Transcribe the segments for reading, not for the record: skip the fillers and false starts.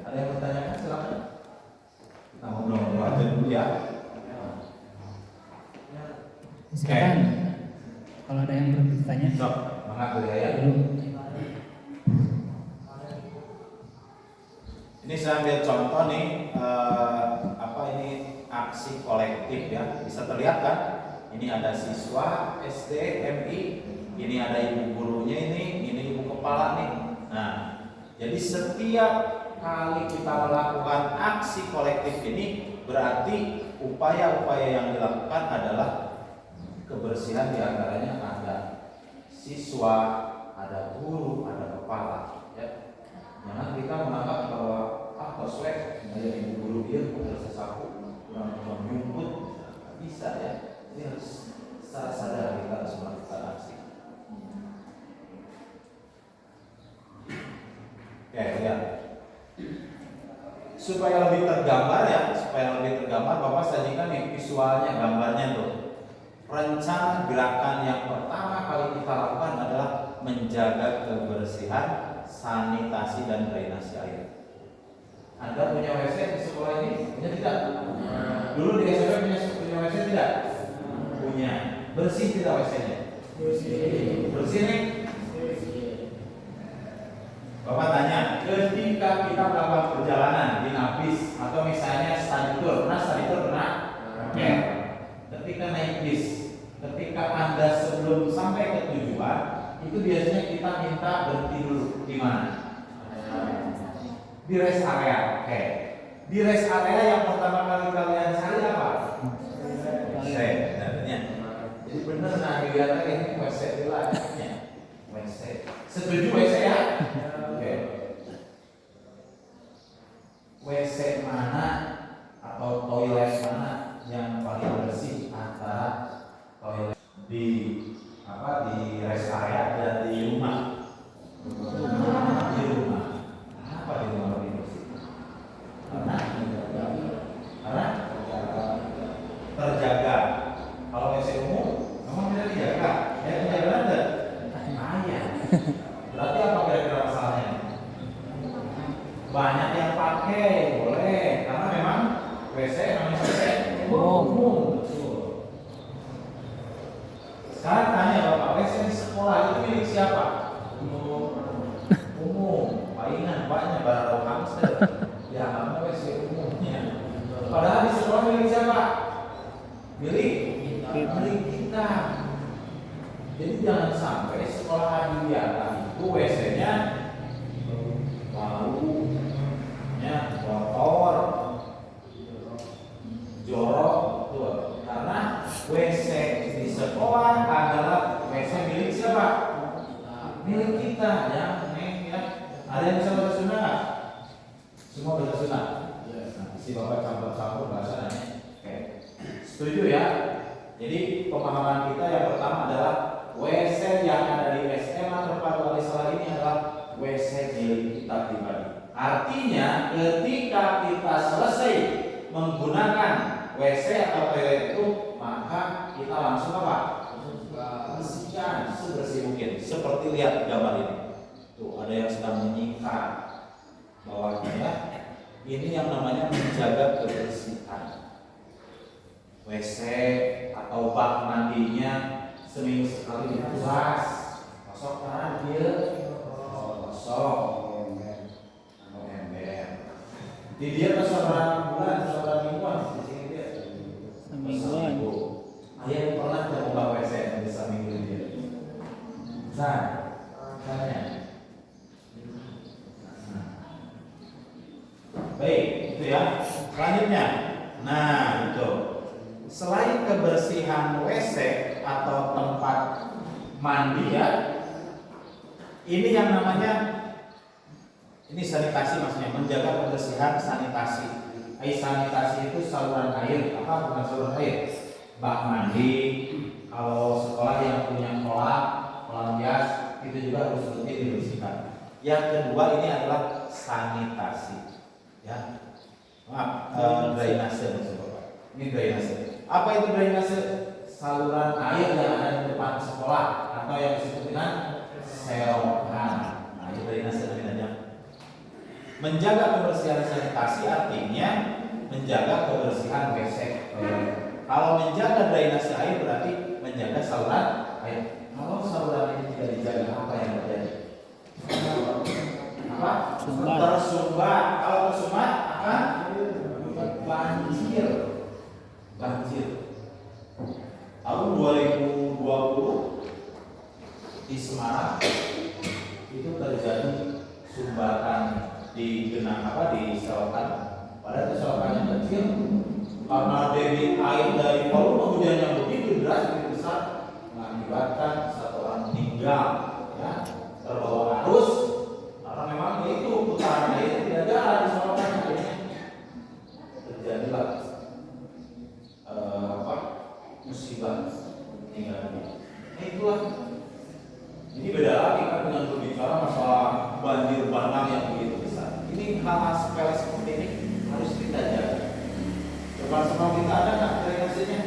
Ada yang bertanya? Silakan. Kita ngobrol aja dulu ya. Silakan. Kalau ada yang belum bertanya. Sok, mangga ya. Belum. Ini saya ambil contoh nih, ini aksi kolektif ya. Bisa terlihat kan? Ini ada siswa SD, MI, ini ada ibu gurunya ini ibu kepala nih. Nah, jadi setiap kali kita melakukan aksi kolektif ini berarti upaya-upaya yang dilakukan adalah kebersihan, diantaranya ada siswa, ada guru, ada kepala. Ya. Jangan kita menganggap bahwa koswek dari ibu guru dia udah sesapu kurang menyumput, bisa ya. Ini harus secara sadar kita harus melakukan aksi. Oke, lihat. Supaya lebih tergambar ya, Bapak sajikan nih visualnya, gambarnya tuh. Rencana gerakan yang pertama kali kita lakukan adalah menjaga kebersihan, sanitasi dan drainase air. Anda punya WC di sekolah ini? Punya tidak? Dulu di SMP punya WC tidak? Punya. Bersih tidak WC-nya? Bersih. Bersih nih? Bapak tanya, ketika kita melakukan perjalanan di bis atau misalnya study tour, pernah? Oke. Ketika naik bis, ketika Anda sebelum sampai ke tujuan, itu biasanya kita minta berhenti dulu di mana? Di rest area. Oke. Di rest area yang pertama kali kalian cari apa? WC. Jadi benar dilihat ini WC wilayahnya. WC. Setuju WC ya? Oke. WC mana atau toilet mana yang paling bersih antara toilet di rest area dan di rumah? Di rumah. Kenapa di rumah lebih bersih? Karena terjaga. Kalau WC umum memang tidak dijaga. Dijaga ada. Berarti apa kira-kira masalahnya? Banyak yang pakai, boleh, karena memang WC umum. Sekarang tanya Bapak, WC di sekolah itu milik siapa? Umum. Palingan banyak barang hamster. Ya, namanya WC umumnya. Padahal di sekolah milik siapa? Milik kita. Jadi jangan sampai sekolah adiwiyata itu WC-nya bau, kotor, jorok, betul. Karena WC di sekolah adalah WC milik siapa? Milik kita, ya. Ada yang bisa bahasa Sunda nggak? Semua bahasa Sunda. Si Bapak campur-campur bahasanya. Oke. Setuju ya? Jadi pemahaman kita yang pertama adalah WC yang ada di SMA terpadu Alisala ini adalah WC milik kita pribadi. Artinya ketika kita selesai menggunakan WC atau toilet itu, maka kita langsung apa? Bersihkan sebersih mungkin. Seperti lihat gambar ini. Tuh ada yang sedang menyikat bawahnya. Ini yang namanya menjaga kebersihan. WC atau bak mandinya seminggu sekali dikuras, kosong kan dia, kosong, ember. Di dia berapa bulan, berapa mingguan di sini dia? Semingguan. Ada yang pernah coba WC bisa minggu dia? Misalnya. Baik, itu ya. Selanjutnya, nah itu. Selain kebersihan WC atau tempat mandi ya, ini yang namanya sanitasi, maksudnya menjaga kebersihan sanitasi. Sanitasi itu saluran air, bukan saluran air, bak mandi. Kalau sekolah yang punya kolam bias itu juga harus rutin dibersihkan. Yang kedua ini adalah sanitasi, ya. Maaf, drainase maksud Bapak. Ini drainase. Apa itu drainase? Saluran air yang ada di depan sekolah atau yang disebut dengan selokan. Nah, itu drainase namanya. Menjaga kebersihan sanitasi artinya menjaga kebersihan WC. Kalau menjaga drainase air berarti menjaga saluran air. Kalau saluran ini tidak dijaga, apa yang terjadi? Apa? Tersumbat. Kalau tersumbat akan banjir. Tahun 2020 di Semarang itu terjadi sumbatan di selokan. Padahal selokannya kecil, karena debit air dari volume hujan yang begitu deras begitu besar mengakibatkan satu orang meninggal, ya, terbawa arus. Karena memang itu putaran air tidak jalan di selokan, akhirnya terjadilah musibah meninggal dunia. Itulah. Ini beda lagi kan dengan berbicara masalah banjir bandang yang begitu besar. Ini hal-hal sepele seperti ini harus kita jaga. Coba semua kita ada nggak drainasenya?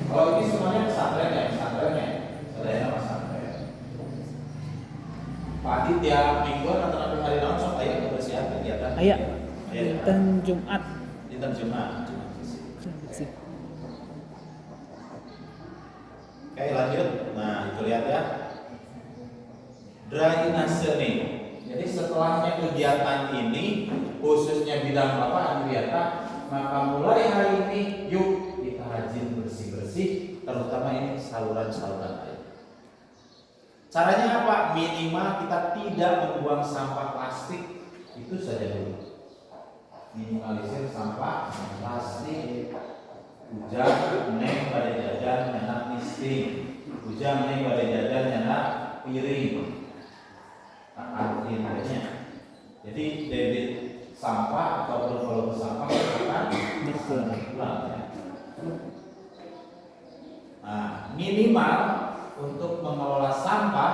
Kalau ini semuanya pesantrennya, selain pesantren. Pagi tiap mingguan atau nanti hari naon sok aya kebersihan kegiatan. Aya. Dinten Jumat. Oke, lanjut. Nah, itu lihat ya. Drainase nih. Jadi setelahnya kegiatan ini khususnya bidang Bapak Andriata, maka mulai hari ini yuk kita rajin bersih-bersih, terutama ini saluran-saluran air. Caranya apa? Minimal kita tidak membuang sampah plastik, itu saja dulu. Minimalisir sampah plastik. Ujang neng pada jajan nyenak misting, ujang neng pada jajan nyenak piring. Artinya, jadi debit sampah ataupun volume sampah akan berkurang. Ya. Nah, minimal untuk mengelola sampah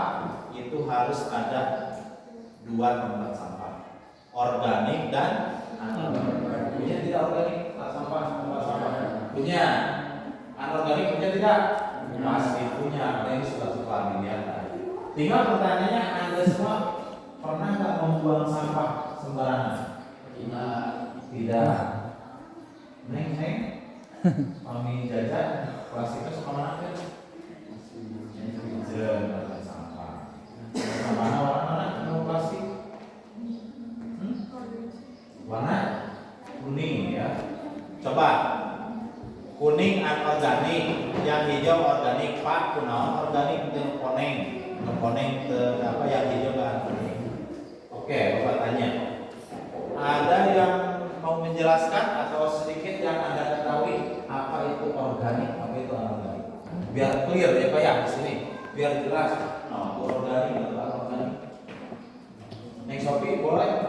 itu harus ada 2 tempat sampah, organik dan anorganik. Punya tidak organik sampah, tempat sampah? Punya. Anorganik punya tidak? Pasti punya. Karena ini suka-suka dilihat. Tinggal pertanyaannya, Anda semua pernah nggak membuang sampah sembarangan? Tidak. Neng, kami jajan plastiknya suka mana kan? Jajan sampah. Mana warna plastik? Warna kuning ya. Coba kuning anorganik, yang hijau organik. Pak, kunaon organik itu koneng ke apa yang hijau ke organik. Oke, Bapak tanya. Ada yang mau menjelaskan atau sedikit yang Anda ketahui apa itu organik, apa itu anorganik? Biar clear ya Pak ya di sini, biar jelas. Nah, itu organik atau anorganik. Neng Sophie boleh?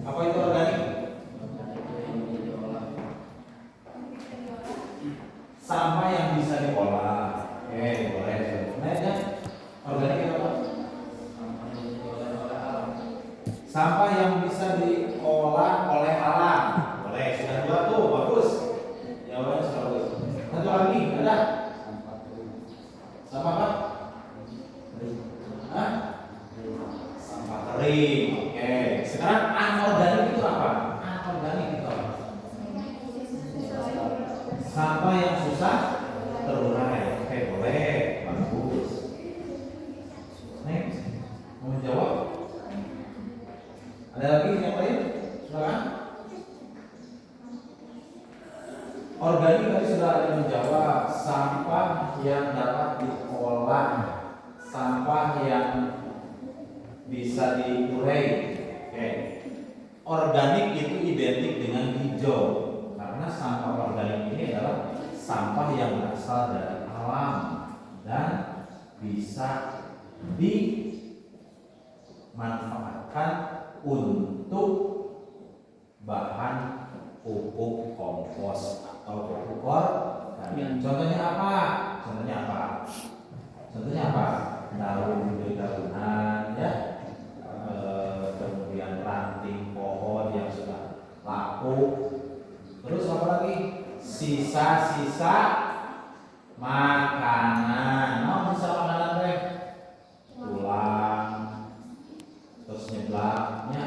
Apa itu organik? Sampah yang bisa diolah. Oke, boleh. Nah, ya. Organik apa? Sampah yang bisa diolah oleh alam. Boleh, sudah 2 tuh, bagus. Jawabannya sudah bagus. Satu lagi, ada? Sampah apa? Hah? Sampah kering. Oke. Sekarang anorganik itu apa? Anorganik itu apa? Sampah yang susah terurai. Oke, boleh, bagus. Next, mau menjawab? Ada lagi yang lain? Silakan. Organik tadi sudah ada yang menjawab. Sampah yang dapat diolah, sampah yang bisa diurai. Oke. Organik itu identik dengan hijau. Karena sampah organik ini adalah sampah yang berasal dari alam dan bisa dimanfaatkan untuk bahan pupuk kompos atau pupuk organik. Contohnya apa? Daun-daunan ya, kemudian ranting pohon yang sudah lapuk. Terus apa lagi? Sisa-sisa makanan. Sisa makanan teh tulang, terus nyeblaknya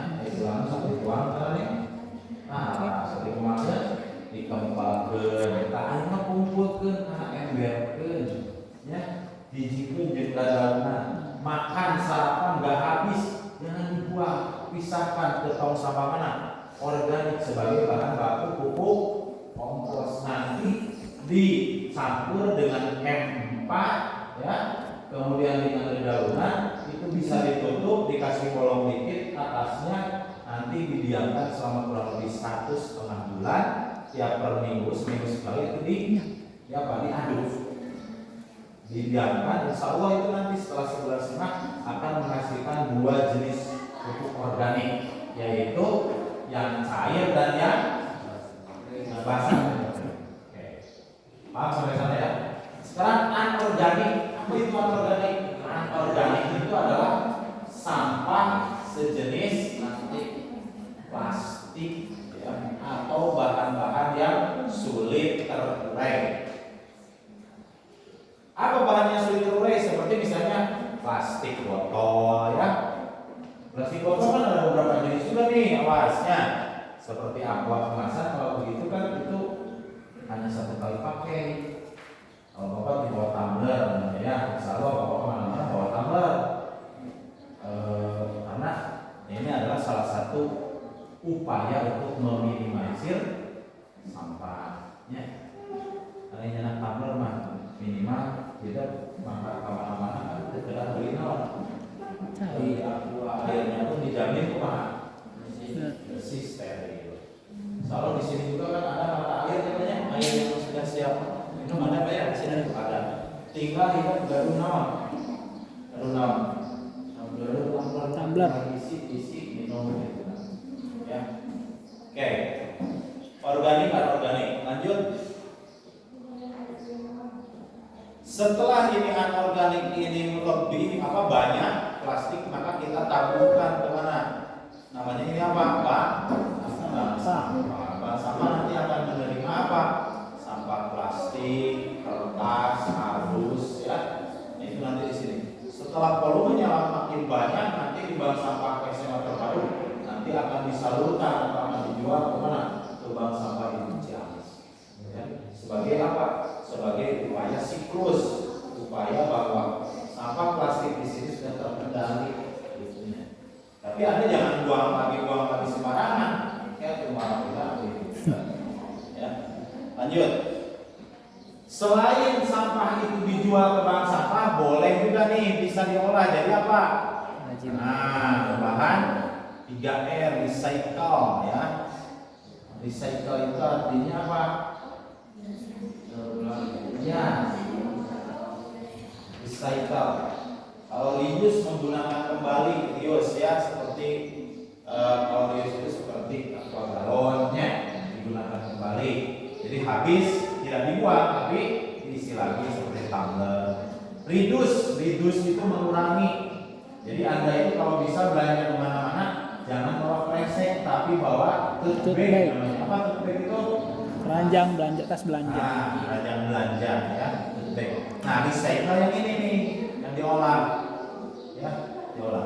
pisahkan ke tong sampah mana? Organik sebagai bahan baku pupuk kompos. Nanti dicampur dengan M4 ya, kemudian dengan dedaunan, itu bisa ditutup, dikasih kolong dikit atasnya, nanti didiamkan selama kurang lebih 1,5 bulan. Tiap per minggu, seminggu sekali itu diaduk, didiamkan. Insya Allah itu nanti setelah sebulan setengah akan menghasilkan 2 jenis pupuk organik, yaitu yang cair dan yang basah. Oke, paham sampai sana ya? Sekarang anorganik. Apa itu anorganik? Anorganik itu adalah sampah sejenis plastik ya, atau bahan-bahan yang sulit terurai. Apa bahan yang sulit terurai? Seperti misalnya plastik botol ya. Plastik botol kan ada beberapa jenis juga nih, awasnya. Seperti aqua kemasan, kalau begitu kan itu hanya 1 kali pakai. Kalau Bapak dibawa tumbler ya, insya Allah Bapak kemana-mana bawa tumbler. Karena ini adalah salah satu upaya untuk meminimalisir sampahnya. Karena ini anak tumbler mah minimal kita makan kemana-mana tidak beli nol. Di aqua airnya pun dijamin kok mah bersih steril. Kalau di sini juga kan ada mata air katanya, air yang sudah siap minum ada apa ya? Di sini ada. Tinggal kita baru tumbler isi minum gitu. Ya. Oke. Organik anorganik. Lanjut. Setelah ini anorganik ini lebih banyak plastik, maka kita tabungkan ke mana? Namanya ini apa? Sampah. Bank sampah nanti akan menerima apa? Sampah plastik, kertas, arus, ya. Nah, itu nanti di sini. Setelah volumenya makin banyak, nanti di bank sampah SMA terpadu nanti akan disalurkan atau akan dijual ke mana? Ke bank sampah di Ciamis. Ya. Sebagai apa? Sebagai upaya siklus, upaya bahwa sampah plastik di sini sudah terkendali. Tapi Anda jangan buang lagi sembarangan. Ya, cuma ya. Lanjut. Selain sampah itu dijual ke bank sampah, boleh juga nih bisa diolah jadi apa? Nah, bahan 3R, recycle ya. Recycle itu artinya apa? Ya, recycle. Kalau reuse menggunakan kembali, reuse ya, seperti kalau reuse itu seperti aqua galonnya digunakan kembali. Jadi habis tidak dibuang tapi diisi lagi seperti tumbler. Reduce itu mengurangi. Jadi Anda itu kalau bisa belanja kemana-mana jangan bawa kresek tapi bawa tote bag. Namanya apa tote bag itu? Keranjang belanja, tas belanja. Nah, keranjang belanja ya, tote bag. Nah, recycle yang ini nih yang diolah. Ya, diolah.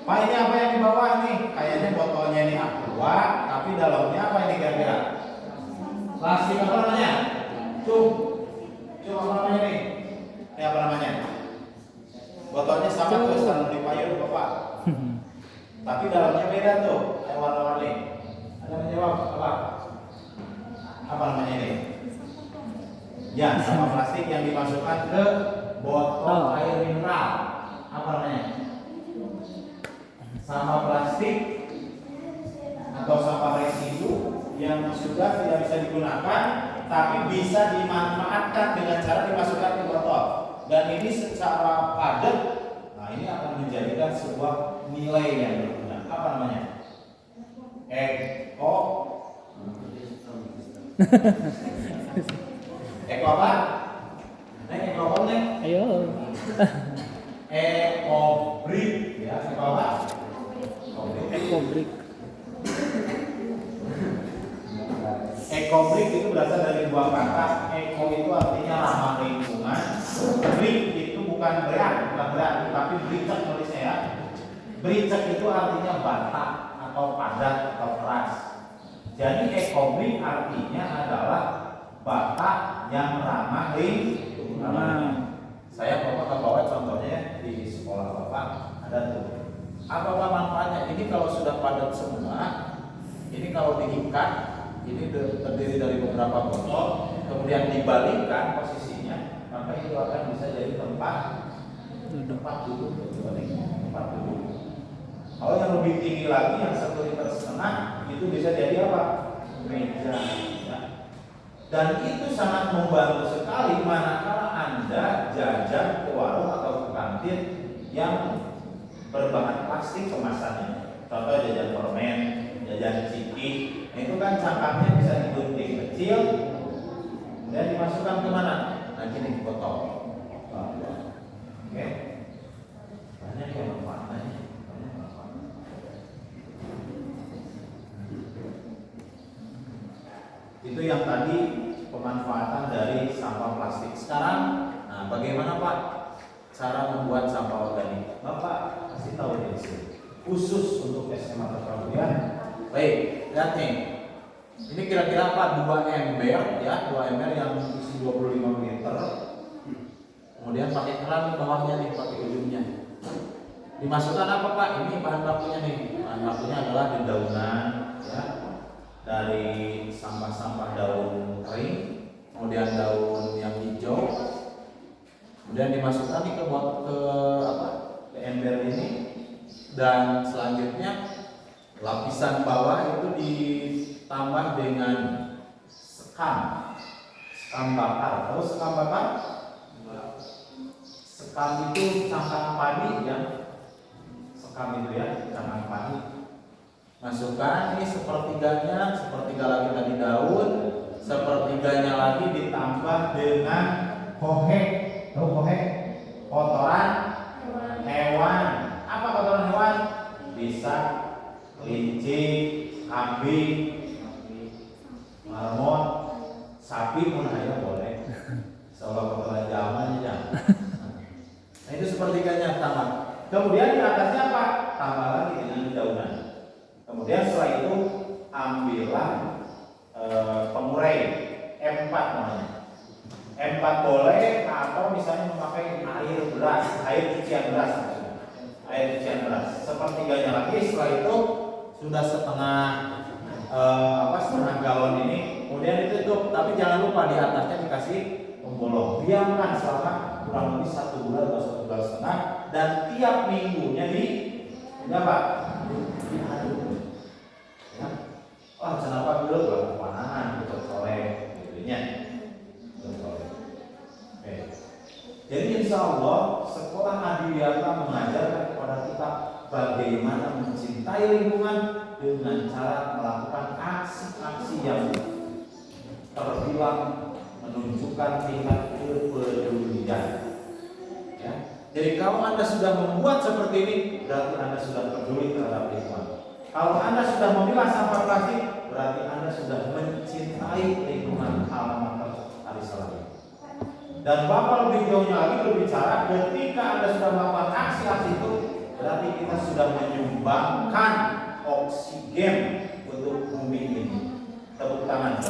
Pak, ini apa yang di bawah nih? Kayaknya botolnya ini aqua, tapi dalamnya apa ini kira-kira? Plastik apa namanya? Cum apa namanya nih? Ini apa namanya? Botolnya sama tuh, selalu di payung Bapak. Tapi dalamnya beda tuh, kayak warna-warni. Ada menjawab apa? Apa namanya ini? Ya, sama plastik yang dimasukkan ke botol air mineral. Apa namanya? Sampah plastik atau sampah residu yang sudah tidak bisa digunakan tapi bisa dimanfaatkan dengan cara dimasukkan ke botol, dan ini secara padat. Nah, ini akan menjadikan sebuah nilai yang berguna. Apa namanya? Eko apa? Eko apa nih? Ayo. Ekobrik ya, eko apa? Ekobrik. Ekobrik itu berasal dari dua kata. Eko itu artinya ramah lingkungan. Brik itu bukan berat, tapi bricek tulisnya ya. Bricek itu artinya bata atau padat atau keras. Jadi ekobrik artinya adalah bata yang ramah lingkungan. Saya bawa contohnya di sekolah Bapak ada tuh Apa manfaatnya? Ini kalau sudah padat semua, ini kalau diikat, ini terdiri dari beberapa botol, kemudian dibalikkan posisinya, maka itu akan bisa jadi tempat duduk. Tempat duduk. Kalau yang lebih tinggi lagi, yang 1,5 liter, itu bisa jadi apa? Meja. Ya. Dan itu sangat membantu sekali manakala Anda jajan ke warung atau ke kantin yang berbahan plastik kemasannya. Contoh jajan permen, jajan ciki, itu kan cangkangnya bisa digunting kecil, dan dimasukkan ke mana? Nanti di botol. Oke, banyak yang manfaatnya. Itu yang tadi pemanfaatan dari sampah plastik. Sekarang, nah bagaimana Pak cara membuat sampah organik? Bapak kasih tahu di sini. Khusus untuk SMA perpaduan. Baik, lihat nih. Ini kira-kira apa? 2 ember ya, 2 ember yang isi 25 liter. Kemudian pakai keran di bawahnya nih, pakai ujungnya. Dimasukkan apa Pak? Ini bahan bakunya nih. Bahan bakunya adalah dedaunan ya. Dari sampah-sampah daun kering, kemudian daun yang hijau, kemudian dimasukkan nih ke ember ini, dan selanjutnya lapisan bawah itu ditambah dengan sekam bakar. Tahu sekam bakar? Sekam itu cangkang padi ya. Sekam itu ya, cangkang padi. Masukkan ini sepertiganya, sepertiga lagi tadi daun, sepertiganya lagi ditambah dengan kohek. Tahu kohek? Kotoran hewan. Apa kotoran hewan? Bisa kelinci, kambing, marmot, sapi pun ada boleh. Soalnya kotoran zaman ya. Nah itu sepertiganya tambah. Kemudian di atasnya apa? Tambah lagi dengan dedaunan. Kemudian setelah itu ambillah pengurai M4 namanya. M4 boleh atau misalnya memakai air beras, air cucian beras maksudnya. Air cucian beras. Sepertiganya lagi, setelah itu sudah setengah galon ini, kemudian ditutup. Tapi jangan lupa di atasnya dikasih pembolong. Diamkan selama kurang lebih 1 bulan atau 1 bulan setengah, dan tiap minggunya diaduk. Ya. Wah, kenapa dulu buat panahan, buat sore, gitunya. Oke. Jadi insya Allah sekolah Adiwiyata mengajarkan kepada kita bagaimana mencintai lingkungan dengan cara melakukan aksi-aksi yang terbilang menunjukkan tingkat kepedulian. Ya. Jadi kalau Anda sudah membuat seperti ini, berarti Anda sudah peduli terhadap lingkungan. Kalau Anda sudah memilah sampah plastik, berarti Anda sudah mencintai lingkungan halaman Arisalam. Dan Bapak lebih jauhnya lagi berbicara, ketika Anda sudah melakukan aksi-aksi itu, berarti kita sudah menyumbangkan oksigen untuk bumi ini. Tepuk tangan.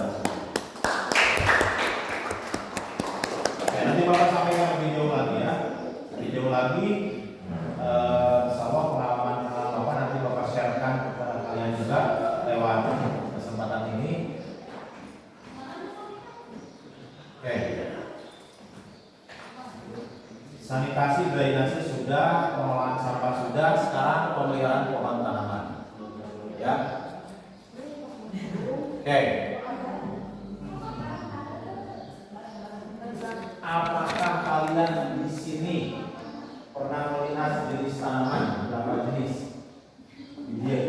Oke, nanti Bapak sampaikan lebih jauh lagi ya. Lebih jauh lagi, sama pengalaman Bapak nanti Bapak sharekan kepada kalian juga lewat kesempatan ini. Oke. Sanitasi, drainase sudah, pengolahan sampah sudah, sekarang pemeliharaan pohon tanaman. Ya. Oke. Apakah kalian di sini pernah melihat jenis tanaman? Berapa jenis? Iya.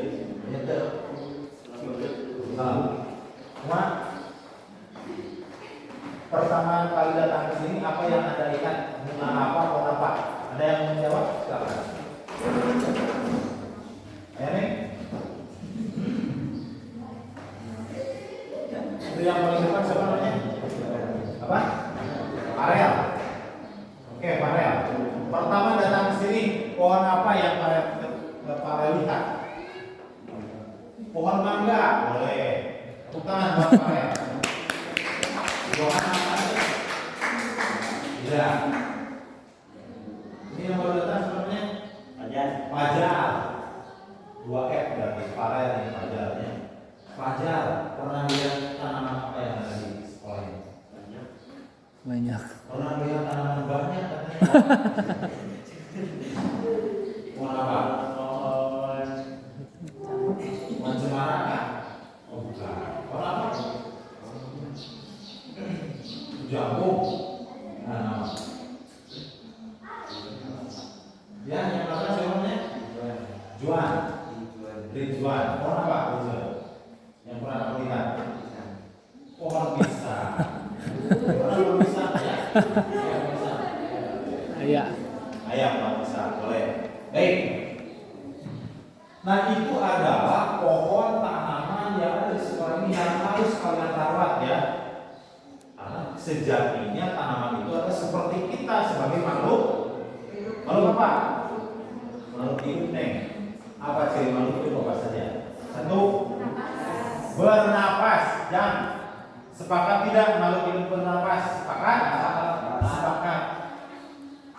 Semua. Pertama kali datang ke sini, apa yang Anda lihat? Bunga apa, pohon apa? Ada yang menjawab? Silakan. Ayo nih. Itu yang paling depan siapa namanya? Apa? Farel. Oke, Farel. Pertama datang ke sini, pohon apa yang Farel lihat? Pohon mangga, boleh. Tepuk tangan buat Farel. Pohon apa? Tidak. Ini yang baru datang sebenarnya? Pajar. dari Farel nih Fajarnya. Fajar pernah lihat tanaman apa yang ada di sekolah ini? Banyak. Pernah lihat tanaman banyak katanya. Pohon apa? Pohon cemara kan? Oh bukan. Pohon apa? Jagung. Nah, ya yang mana namanya? Juan. Ridwan. Pohon apa? Ridwan. Yang pernah aku lihat. Pohon pisang. Pohon pisang ya. Pohon pisang. Iya. Ayam pohon pisang. Boleh. Baik. Nah itu adalah pohon tanaman yang ada di sekolah ini yang harus kalian rawat ya. Karena sejatinya tanaman itu adalah seperti kita sebagai makhluk. Makhluk apa? Makhluk hidup nih. Apa ciri makhluk hidup apa saja? Satu, bernapas. Yang sepakat tidak makhluk hidup bernapas? Sepakat? Sepakat.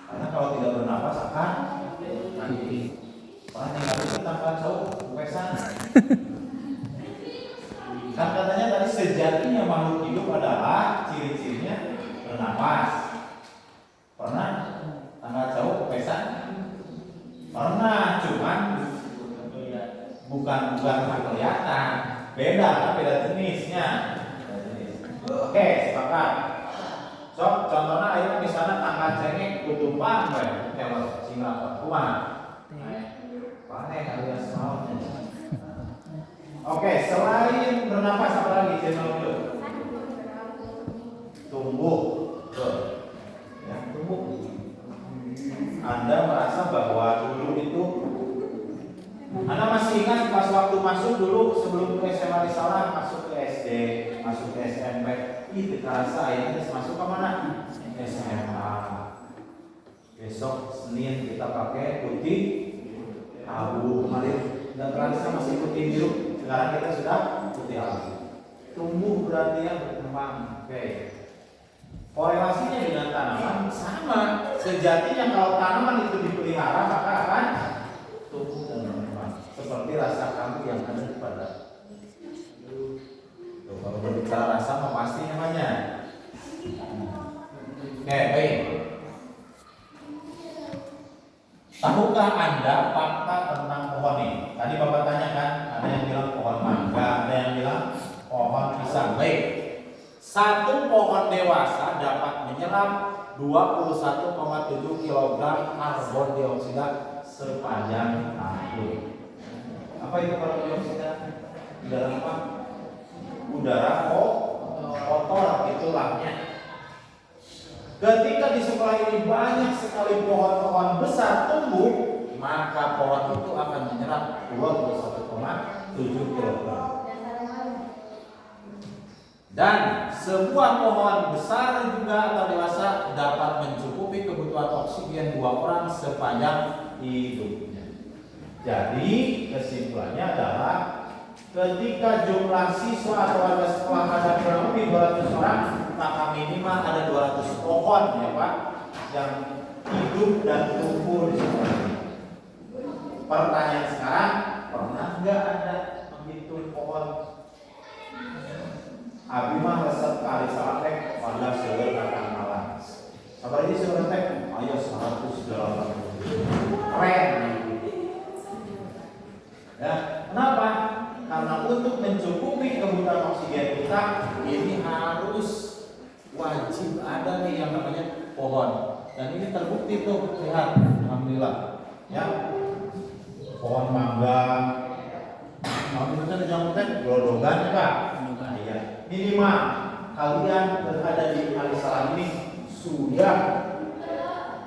Karena kalau tidak bernapas akan mati. Orang yang harus ditambah jauh, pesan. Kan katanya tadi sejatinya makhluk hidup adalah ciri-cirinya bernapas. Pernah tanggal jauh pesan? Pernah, cuman bukan kelihatan. Beda jenisnya. Oke, sepakat. So, contohnya ayo di sana tanggal cengeng kutupan, kalau singa perempuan. Panen alias mautnya. Oke, selain bernapas apa lagi channel itu? Tumbuh. Ya, tumbuh. Anda merasa bahwa dulu itu Anda masih ingat pas waktu masuk dulu sebelum ke SMA Risalah, masuk ke SD, masuk ke SMP, itu terasa ya, masuk ke mana? SMA. Besok Senin kita pakai putih abu, kemarin dan terasa masih putih biru, sekarang kita sudah putih abu. Tumbuh berarti ya, berkembang. Oke. Korelasinya dengan tanaman sama. Sejatinya kalau tanaman itu dipelihara maka akan tumbuh dan berkembang. Seperti rasa kamu yang ada di pada. Tuh, kalau berbicara rasa mah pasti namanya. Oke, baik. Tahukah Anda fakta tentang pohon ini? Tadi Bapak tanyakan, ada yang bilang pohon mangga, ada yang bilang pohon pisang. Baik. Satu pohon dewasa dapat menyerap 21,7 kg karbon dioksida sepanjang tahun. Apa itu karbon dioksida? Udara apa? Udara kotor, itulahnya. Ketika di sekolah ini banyak sekali pohon-pohon besar tumbuh, maka pohon itu akan menyerap 21,7 kg. Dan sebuah pohon besar juga atau dewasa dapat mencukupi kebutuhan oksigen 2 orang sepanjang hidupnya. Jadi kesimpulannya adalah ketika jumlah siswa atau warga sekolah ada kurang lebih 200 orang, maka minimal ada 200 pohon ya Pak yang hidup dan tumbuh di sekolah ini. Pertanyaan sekarang, pernah nggak Anda menghitung pohon? Abi mah resep kali salatek pada seueur akan malam. Sabar ini seueur teh, ayo 180. Keren. Ya, kenapa? Karena untuk mencukupi kebutuhan oksigen kita ini harus wajib ada nih yang namanya pohon. Dan ini terbukti tuh, lihat, alhamdulillah. Ya, pohon mangga. Mau kita jamu teh glodogan ya Pak. Iya. Minimal kalian berada di Alisalam ini sudah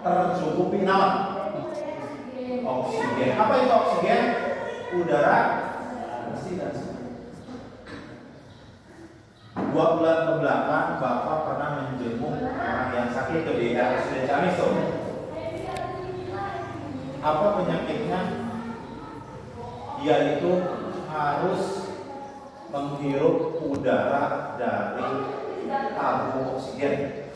tercukupi naon? Oksigen. Apa itu oksigen? Udara bersih dan segar. 2 bulan ke belakang Bapak pernah menjenguk orang yang sakit tuh di RSUD Ciamis tuh. Apa penyakitnya? Dia itu harus menghirup udara dari tabung oksigen.